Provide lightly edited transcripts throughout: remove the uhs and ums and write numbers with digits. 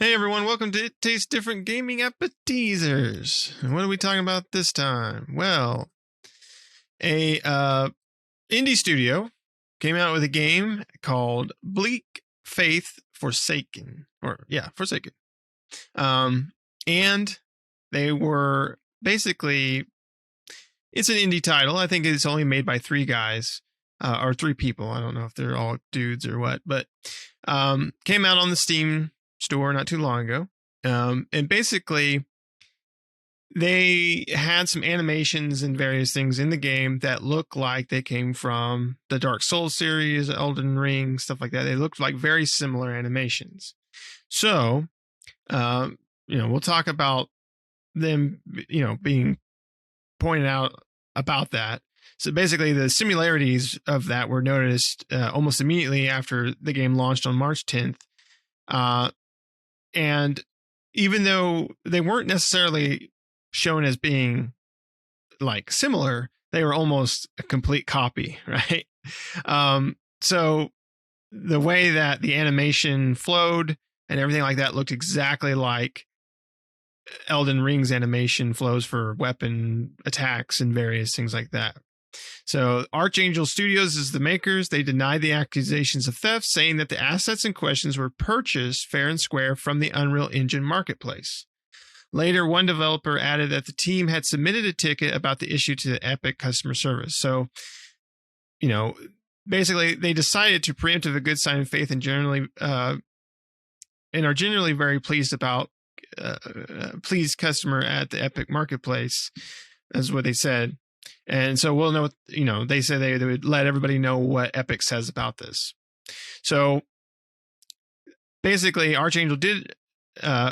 Hey everyone, welcome to It Tastes Different Gaming Appetizers. And what are we talking about this time? Well, a indie studio came out with a game called Bleak Faith Forsaken. Forsaken. And they were basically, it's an indie title. I think it's only made by three guys. Or three people. I don't know if they're all dudes or what, but came out on the Steam store not too long ago. And basically, they had some animations and various things in the game that look like they came from the Dark Souls series, Elden Ring, stuff like that. They looked like very similar animations. So, we'll talk about them, being pointed out about that. So basically, the similarities of that were noticed almost immediately after the game launched on March 10th. And even though they weren't necessarily shown as being like similar, they were almost a complete copy, right? So the way that the animation flowed and everything like that looked exactly like Elden Ring's animation flows for weapon attacks and various things like that. So Archangel Studios is the makers. They denied the accusations of theft, saying that the assets in questions were purchased fair and square from the Unreal Engine marketplace. Later, one developer added that the team had submitted a ticket about the issue to the Epic customer service. So, basically they decided to preempt a good sign of faith and are generally very pleased about pleased customer at the Epic marketplace. That's what they said. And so we'll know, they said they would let everybody know what Epic says about this. So basically, Archangel did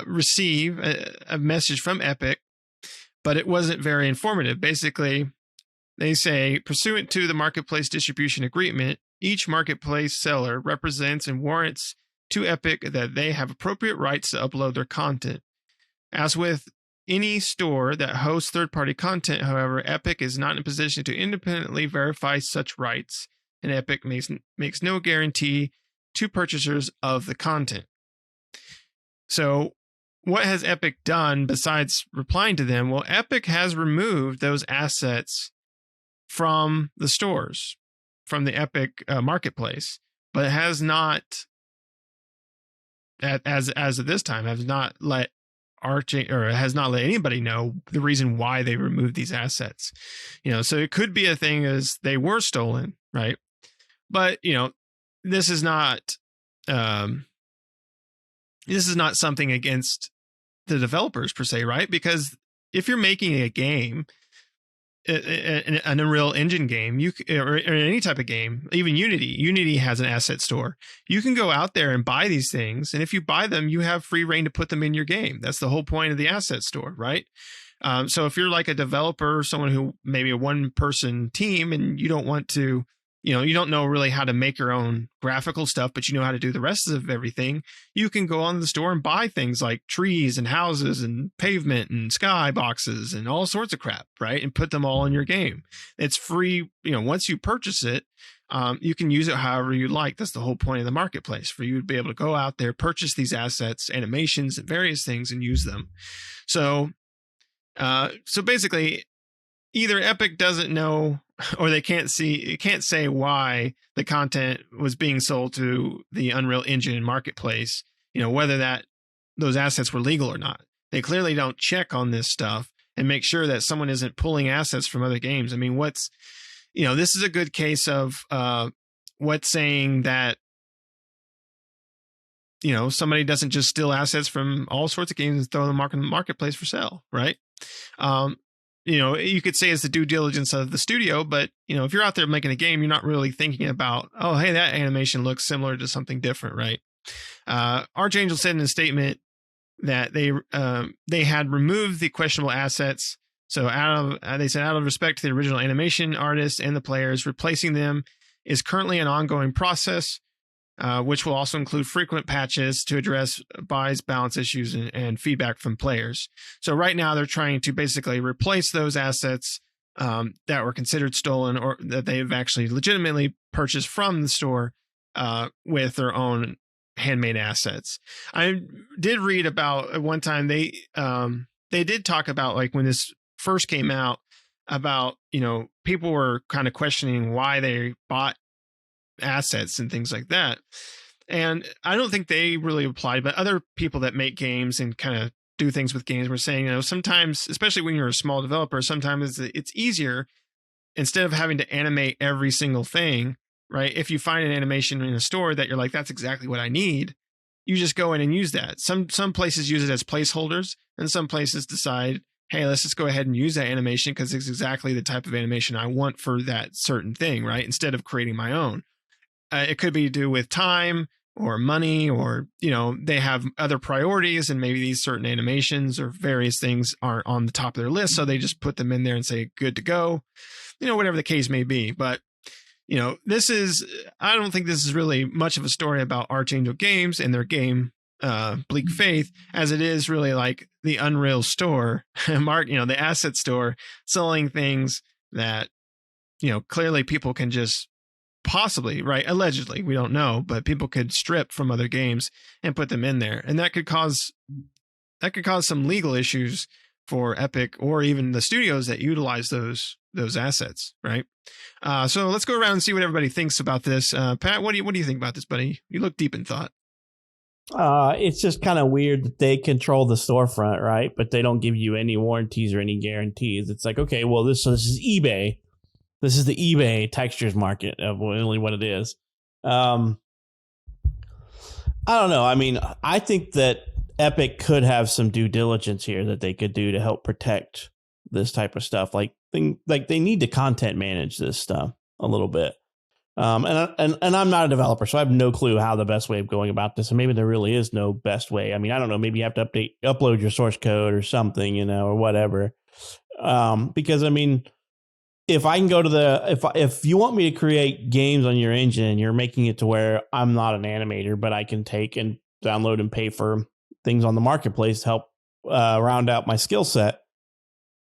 receive a message from Epic, but it wasn't very informative. Basically, they say, pursuant to the marketplace distribution agreement, each marketplace seller represents and warrants to Epic that they have appropriate rights to upload their content. As with any store that hosts third-party content, however, Epic is not in a position to independently verify such rights, and Epic makes no guarantee to purchasers of the content. So what has Epic done besides replying to them? Well, Epic has removed those assets from the stores, from the Epic marketplace, but it has not, as of this time, has not let anybody know the reason why they removed these assets. So it could be a thing as they were stolen, right? But this is not something against the developers per se, right? Because if you're making a game, an Unreal Engine game, or any type of game, even Unity has an asset store. You can go out there and buy these things, and if you buy them, you have free reign to put them in your game. That's the whole point of the asset store, right? So if you're like a developer, someone who maybe a one-person team, and you don't want to, you don't know really how to make your own graphical stuff, but you know how to do the rest of everything, you can go on the store and buy things like trees and houses and pavement and sky boxes and all sorts of crap, right? And put them all in your game. It's free. Once you purchase it, you can use it however you like. That's the whole point of the marketplace, for you to be able to go out there, purchase these assets, animations, and various things, and use them. So basically, either Epic doesn't know, or they can't say why the content was being sold to the Unreal Engine marketplace, whether those assets were legal or not. They clearly don't check on this stuff and make sure that someone isn't pulling assets from other games. I mean, this is a good case of what's saying that, somebody doesn't just steal assets from all sorts of games and throw them in the marketplace for sale, right? You could say it's the due diligence of the studio, but, if you're out there making a game, you're not really thinking about, oh, hey, that animation looks similar to something different, right? Archangel said in a statement that they had removed the questionable assets. So they said, out of respect to the original animation artists and the players, replacing them is currently an ongoing process, which will also include frequent patches to address buys, balance issues, and feedback from players. So right now they're trying to basically replace those assets that were considered stolen, or that they've actually legitimately purchased from the store, with their own handmade assets. I did read about at one time they did talk about, like, when this first came out, about, people were kind of questioning why they bought assets and things like that. And I don't think they really applied, but other people that make games and kind of do things with games were saying, sometimes, especially when you're a small developer, sometimes it's easier, instead of having to animate every single thing, right? If you find an animation in a store that you're like, that's exactly what I need, you just go in and use that. Some places use it as placeholders, and some places decide, hey, let's just go ahead and use that animation because it's exactly the type of animation I want for that certain thing, right? Instead of creating my own. It could be to do with time or money, or, they have other priorities, and maybe these certain animations or various things aren't on the top of their list. So they just put them in there and say, good to go, whatever the case may be. But, I don't think this is really much of a story about Archangel Games and their game, Bleak Faith, as it is really like the Unreal store, the asset store, selling things that, clearly people can just possibly, right? Allegedly, we don't know, but people could strip from other games and put them in there. And that could cause some legal issues for Epic, or even the studios that utilize those assets, right? So let's go around and see what everybody thinks about this. Pat, what do you think about this, buddy? You look deep in thought. It's just kind of weird that they control the storefront, right? But they don't give you any warranties or any guarantees. It's like, okay, well, this is eBay. This is the eBay textures market of really what it is. I don't know. I mean, I think that Epic could have some due diligence here that they could do to help protect this type of stuff. Like they need to content manage this stuff a little bit. And I'm not a developer, so I have no clue how the best way of going about this. And maybe there really is no best way. I mean, I don't know. Maybe you have to upload your source code or something, or whatever. Because I mean, if I can go to if you want me to create games on your engine, you're making it to where I'm not an animator, but I can take and download and pay for things on the marketplace to help round out my skill set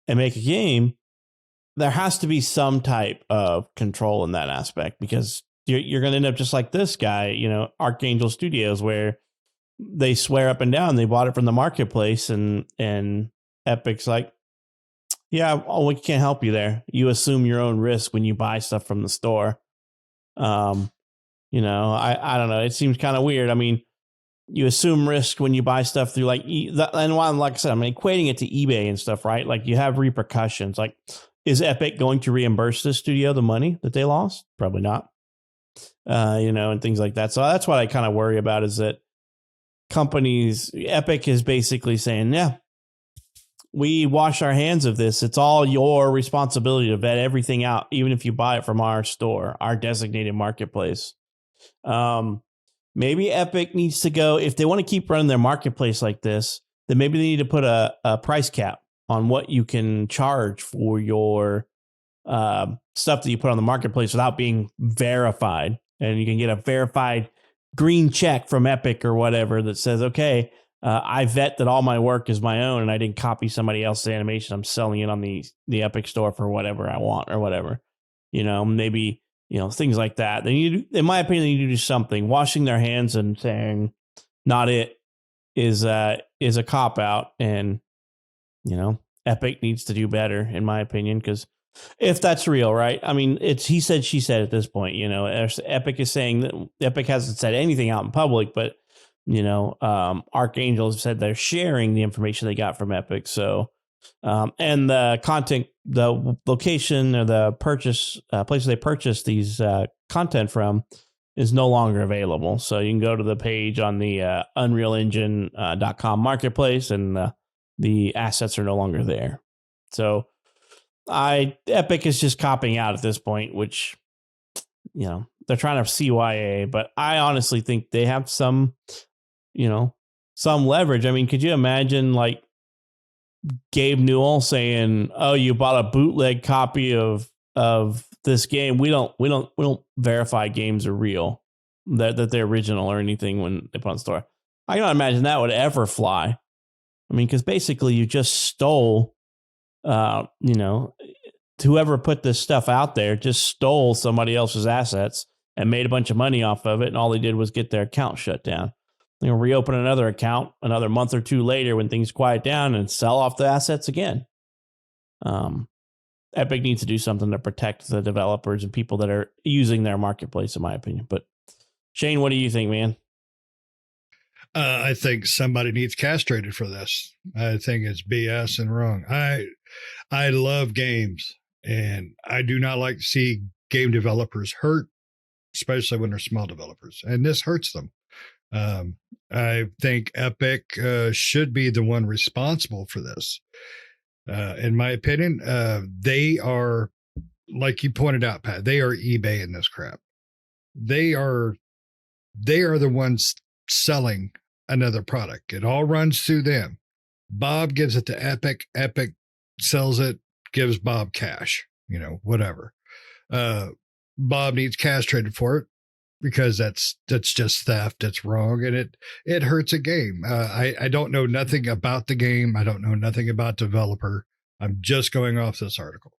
and make a game. There has to be some type of control in that aspect, because you're going to end up just like this guy, Archangel Studios, where they swear up and down they bought it from the marketplace, and Epic's like, yeah, we can't help you there. You assume your own risk when you buy stuff from the store. I don't know. It seems kind of weird. I mean, you assume risk when you buy stuff through and like I said, I'm equating it to eBay and stuff, right? Like you have repercussions. Like, is Epic going to reimburse this studio the money that they lost? Probably not. And things like that. So that's what I kind of worry about, is that Epic is basically saying, yeah, we wash our hands of this. It's all your responsibility to vet everything out, even if you buy it from our store, our designated marketplace. Maybe Epic needs to go, if they want to keep running their marketplace like this, then maybe they need to put a price cap on what you can charge for your stuff that you put on the marketplace without being verified. And you can get a verified green check from Epic or whatever that says, okay, I vet that all my work is my own and I didn't copy somebody else's animation. I'm selling it on the Epic store for whatever I want or whatever. Maybe, things like that. They need, in my opinion, they need to do something. Washing their hands and saying not it is a cop out, and Epic needs to do better, in my opinion, because if that's real, right? I mean, it's he said, she said at this point. Epic is saying that Epic hasn't said anything out in public, but Archangel said they're sharing the information they got from Epic. So, and the content, the location or the purchase place they purchased these content from is no longer available. So you can go to the page on the UnrealEngine.com marketplace, and the assets are no longer there. So Epic is just copping out at this point, which, they're trying to CYA, but I honestly think they have some leverage. I mean, could you imagine like Gabe Newell saying, "Oh, you bought a bootleg copy of this game. We don't verify games are real, that they're original or anything when they put on the store." I cannot imagine that would ever fly. I mean, because basically you just stole, whoever put this stuff out there just stole somebody else's assets and made a bunch of money off of it, and all they did was get their account shut down. reopen another account another month or two later when things quiet down and sell off the assets again. Epic needs to do something to protect the developers and people that are using their marketplace, in my opinion. But Shane, what do you think, man? I think somebody needs castrated for this. I think it's BS and wrong. I love games, and I do not like to see game developers hurt, especially when they're small developers, and this hurts them. I think Epic should be the one responsible for this. In my opinion, they are, like you pointed out, Pat, they are eBay in this crap. They are the ones selling another product. It all runs through them. Bob gives it to Epic. Epic sells it, gives Bob cash, whatever. Bob needs castrated for it because that's just theft. It's wrong. And it hurts a game. I don't know nothing about the game. I don't know nothing about developer. I'm just going off this article.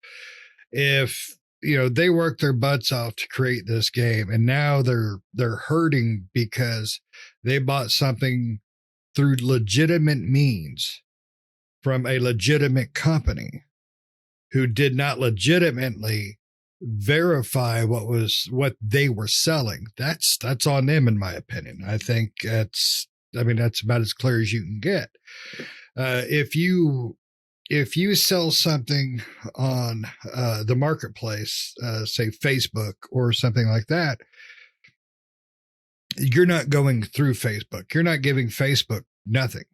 If they worked their butts off to create this game, and now they're hurting because they bought something through legitimate means from a legitimate company who did not legitimately verify what they were selling. That's on them, in my opinion. I think that's about as clear as you can get. If you sell something on the marketplace, say Facebook or something like that, you're not going through Facebook. You're not giving Facebook nothing.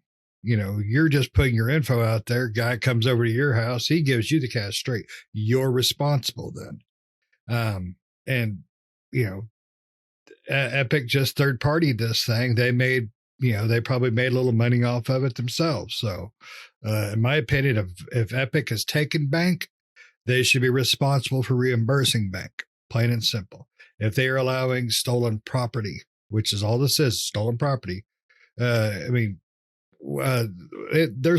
You're just putting your info out there. Guy comes over to your house. He gives you the cash straight. You're responsible then. Epic just third partied this thing. They made, they probably made a little money off of it themselves. So, in my opinion, if Epic has taken bank, they should be responsible for reimbursing bank, plain and simple. If they are allowing stolen property, which is all this is, stolen property, there's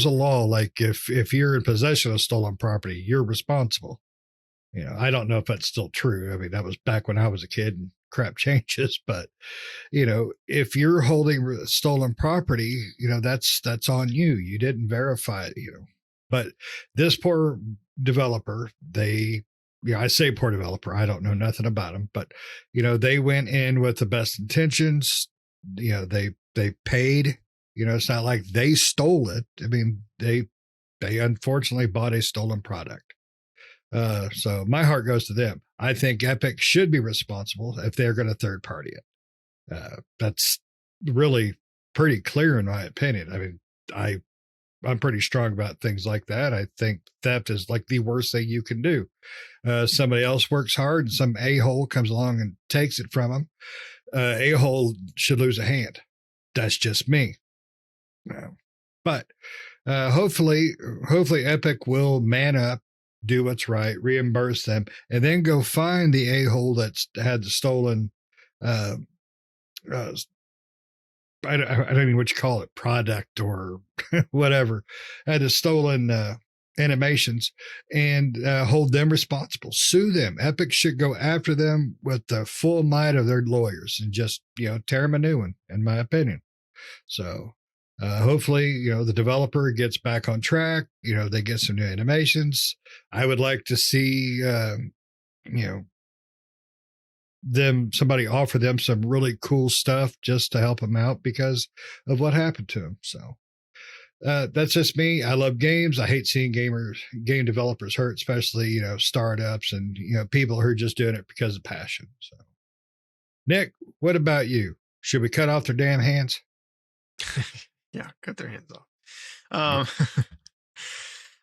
a law, like if you're in possession of stolen property, you're responsible. I don't know if that's still true. That was back when I was a kid and crap changes, but if you're holding stolen property, that's on you. You didn't verify it, but this poor developer, I say poor developer, I don't know nothing about them, but they went in with the best intentions. They paid. It's not like they stole it. They unfortunately bought a stolen product. So my heart goes to them. I think Epic should be responsible if they're going to third party it. That's really pretty clear in my opinion. I'm pretty strong about things like that. I think theft is like the worst thing you can do. Somebody else works hard and some a-hole comes along and takes it from them. A-hole should lose a hand. That's just me. But hopefully Epic will man up, do what's right, reimburse them, and then go find the a-hole that's had the stolen I don't know what you call it, product or whatever, had the stolen animations, and hold them responsible. Sue them. Epic should go after them with the full might of their lawyers and just tear them a new one, in my opinion. So hopefully, the developer gets back on track. They get some new animations. I would like to see, somebody offer them some really cool stuff just to help them out because of what happened to them. So that's just me. I love games. I hate seeing game developers hurt, especially, startups and, people who are just doing it because of passion. So, Nick, what about you? Should we cut off their damn hands? Yeah, cut their hands off.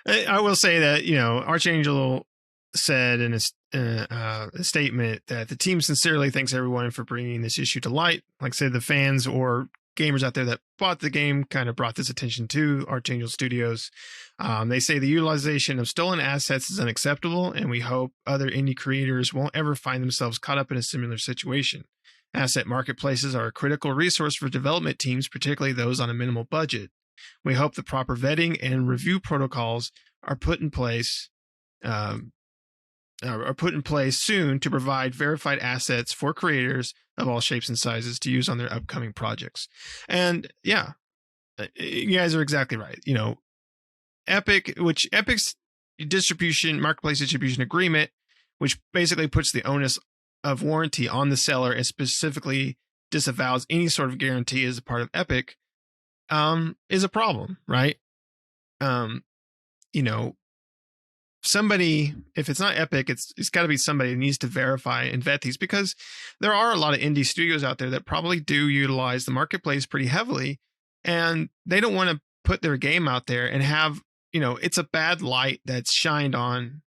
I will say that, Archangel said in a statement that the team sincerely thanks everyone for bringing this issue to light. Like I said, the fans or gamers out there that bought the game kind of brought this attention to Archangel Studios. They say the utilization of stolen assets is unacceptable, and we hope other indie creators won't ever find themselves caught up in a similar situation. Asset marketplaces are a critical resource for development teams, particularly those on a minimal budget. We hope the proper vetting and review protocols are put in place are put in place soon to provide verified assets for creators of all shapes and sizes to use on their upcoming projects. And yeah, you guys are exactly right. Epic's marketplace distribution agreement, which basically puts the onus of warranty on the seller and specifically disavows any sort of guarantee as a part of Epic, is a problem, right? Somebody, if it's not Epic, it's got to be somebody that needs to verify and vet these, because there are a lot of indie studios out there that probably do utilize the marketplace pretty heavily, and they don't want to put their game out there and have, it's a bad light that's shined on.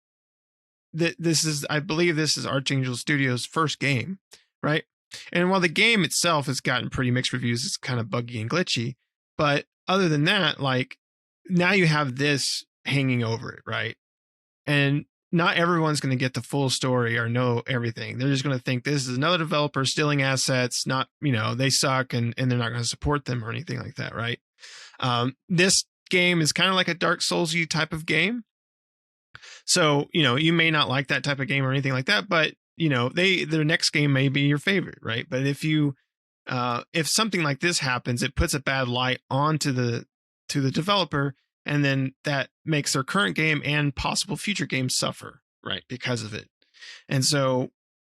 I believe this is Archangel Studios' first game, right? And while the game itself has gotten pretty mixed reviews, it's kind of buggy and glitchy. But other than that, like, now you have this hanging over it, right? And not everyone's going to get the full story or know everything. They're just going to think this is another developer stealing assets, not, they suck and they're not going to support them or anything like that, right? This game is kind of like a Dark Souls-y type of game. So, you may not like that type of game or anything like that, but, their next game may be your favorite, right? But if something like this happens, it puts a bad light onto the developer, and then that makes their current game and possible future games suffer, right, because of it. And so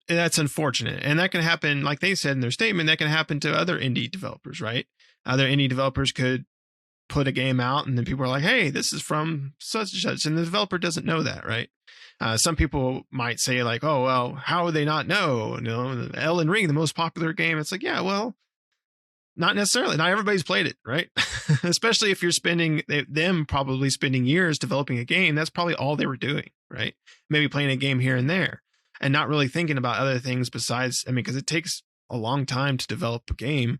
that's unfortunate. And that can happen, like they said in their statement, that can happen to other indie developers, right? Other indie developers could put a game out and then people are like, hey, this is from such and such, and the developer doesn't know that, right? Some people might say like, oh, well, how would they not know? Elden Ring, the most popular game. It's like, yeah, well, not necessarily. Not everybody's played it, right? Especially if you're them probably spending years developing a game. That's probably all they were doing, right? Maybe playing a game here and there and not really thinking about other things besides, because it takes a long time to develop a game,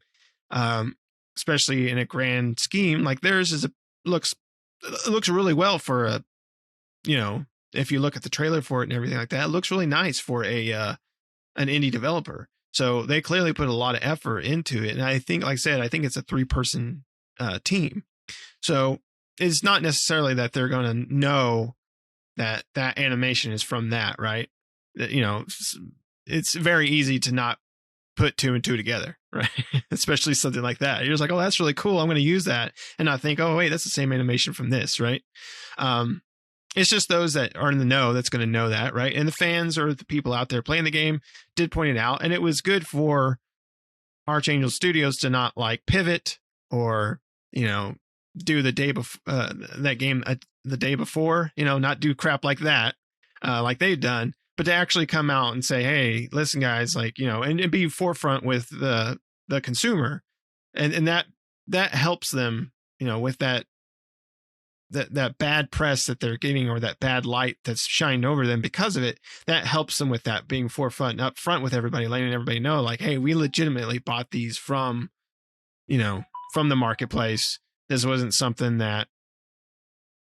especially in a grand scheme. Like theirs looks really well for a, if you look at the trailer for it and everything like that, it looks really nice for an indie developer. So they clearly put a lot of effort into it. And I think, like I said, I think it's a 3-person team. So it's not necessarily that they're going to know that animation is from that, right? It's very easy to not put 2 and 2 together, right? Especially something like that. You're just like, oh, that's really cool, I'm going to use that. And not think, oh, wait, that's the same animation from this, right? It's just those that are in the know that's going to know that, right? And the fans or the people out there playing the game did point it out. And it was good for Archangel Studios to not like pivot or, do the day before that game the day before, not do crap like that, like they've done, but to actually come out and say, hey, listen, guys, like, and be forefront with the consumer. And that helps them, with that bad press that they're getting, or that bad light that's shined over them because of it. That helps them with that being forefront and up front with everybody, letting everybody know, like, hey, we legitimately bought these from the marketplace. This wasn't something that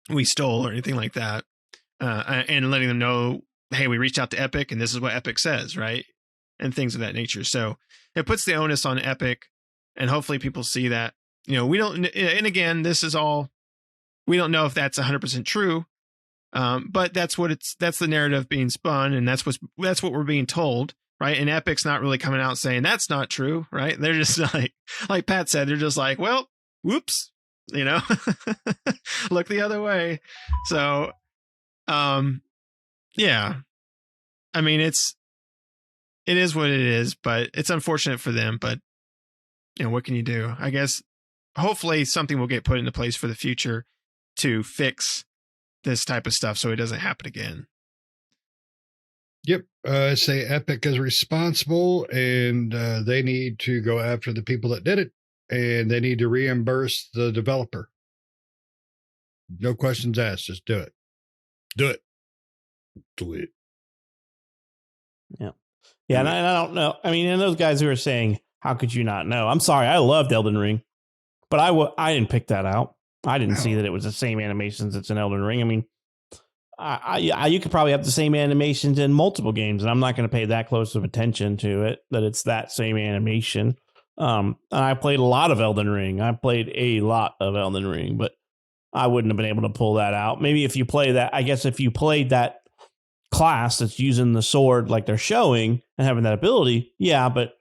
we stole or anything like that. And letting them know, hey, we reached out to Epic and this is what Epic says, right? And things of that nature. So it puts the onus on Epic, and hopefully people see that, we don't, and again, this is all, we don't know if that's 100% true, but that's the narrative being spun, and that's what we're being told, right? And Epic's not really coming out saying that's not true, right? They're just like Pat said, they're just like, well, whoops, look the other way. So, yeah, it is what it is, but it's unfortunate for them. But what can you do? I guess hopefully something will get put into place for the future to fix this type of stuff so it doesn't happen again. Yep. Say Epic is responsible, and they need to go after the people that did it, and they need to reimburse the developer. No questions asked. Just do it. Do it. Do it. Yeah. Yeah. And I don't know. And those guys who are saying, how could you not know? I'm sorry. I loved Elden Ring, but I didn't pick that out. I didn't see that it was the same animations that's in Elden Ring. You could probably have the same animations in multiple games, and I'm not going to pay that close of attention to it, that it's that same animation. And I played a lot of Elden Ring. But I wouldn't have been able to pull that out. Maybe if you play that, I guess if you played that class that's using the sword like they're showing and having that ability, yeah, but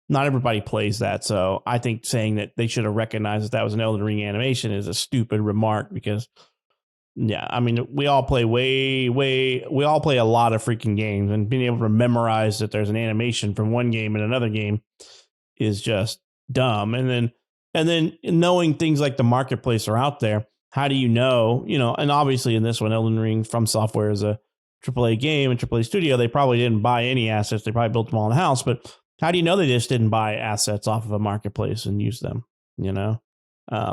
not everybody plays that. So I think saying that they should have recognized that was an Elden Ring animation is a stupid remark because, yeah, I mean, we all play we all play a lot of freaking games, and being able to memorize that there's an animation from one game in another game is just dumb. And then knowing things like the marketplace are out there, how do you know, and obviously in this one, Elden Ring from Software is a AAA game and AAA studio. They probably didn't buy any assets. They probably built them all in the house, but how do you know they just didn't buy assets off of a marketplace and use them,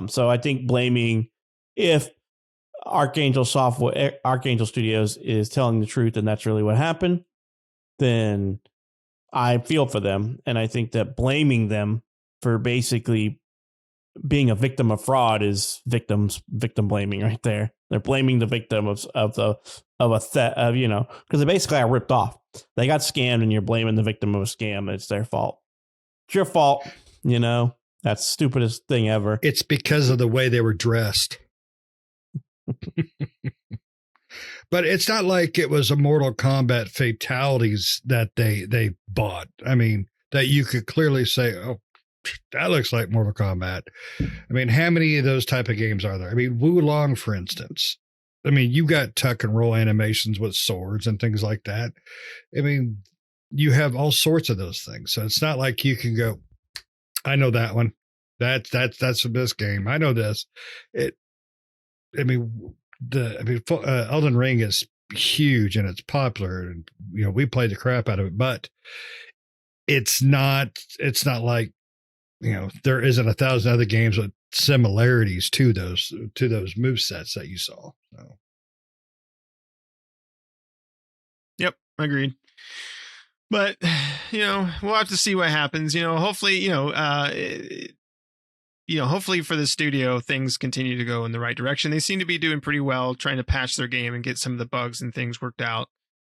So I think blaming, if Archangel Studios is telling the truth and that's really what happened, then I feel for them. And I think that blaming them for basically being a victim of fraud is victim blaming right there. They're blaming the victim because they basically got ripped off. They got scammed, and you're blaming the victim of a scam. It's their fault. It's your fault. That's the stupidest thing ever. It's because of the way they were dressed. But it's not like it was a Mortal Kombat fatalities that they bought. I mean, that you could clearly say, oh, that looks like Mortal Kombat. I mean, how many of those type of games are there? I mean, Wulong, for instance. I mean, you got tuck and roll animations with swords and things like that. I mean, you have all sorts of those things. So it's not like you can go, I know that one. That's from this game. I know this. Elden Ring is huge and it's popular, and we played the crap out of it, but it's not like there isn't 1,000 other games with similarities to those movesets that you saw. So. Yep, agreed. But we'll have to see what happens. Hopefully, hopefully for the studio, things continue to go in the right direction. They seem to be doing pretty well, trying to patch their game and get some of the bugs and things worked out.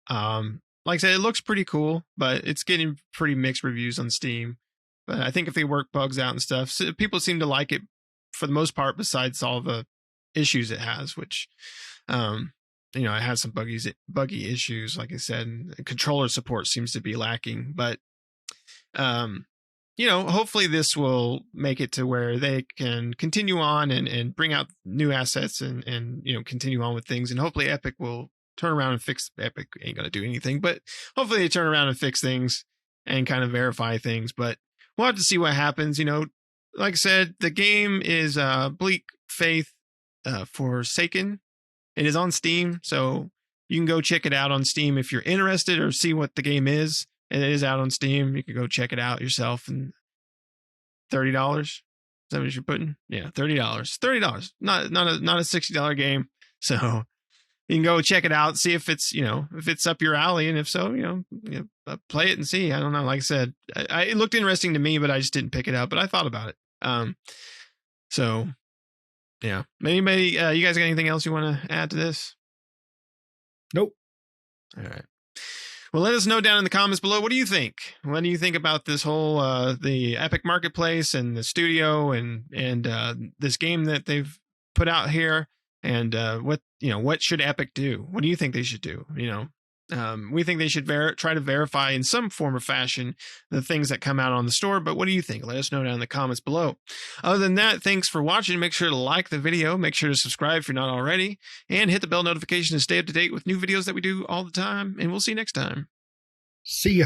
Like I said, it looks pretty cool, but it's getting pretty mixed reviews on Steam. But I think if they work bugs out and stuff, so people seem to like it for the most part, besides all the issues it has, which, it has some buggy issues, like I said, and controller support seems to be lacking. But, hopefully this will make it to where they can continue on and bring out new assets and continue on with things. And hopefully Epic will turn around and fix. Epic ain't going to do anything, but hopefully they turn around and fix things and kind of verify things. But we'll have to see what happens. Like I said, the game is Bleak Faith Forsaken. It is on Steam, so you can go check it out on Steam if you're interested or see what the game is. And it is out on Steam. You can go check it out yourself. And $30. Is that what you're putting? Yeah, $30. $30. Not a $60 game. So you can go check it out, see if it's if it's up your alley, and if so, play it and see. I don't know. Like I said, it looked interesting to me, but I just didn't pick it up. But I thought about it. So yeah. Anybody, you guys got anything else you want to add to this? Nope. All right. Well, let us know down in the comments below. What do you think? What do you think about this whole the Epic Marketplace and the studio and this game that they've put out here? And what should Epic do? What do you think they should do? We think they should try to verify in some form or fashion the things that come out on the store. But what do you think? Let us know down in the comments below. Other than that, thanks for watching. Make sure to like the video. Make sure to subscribe if you're not already. And hit the bell notification to stay up to date with new videos that we do all the time. And we'll see you next time. See ya.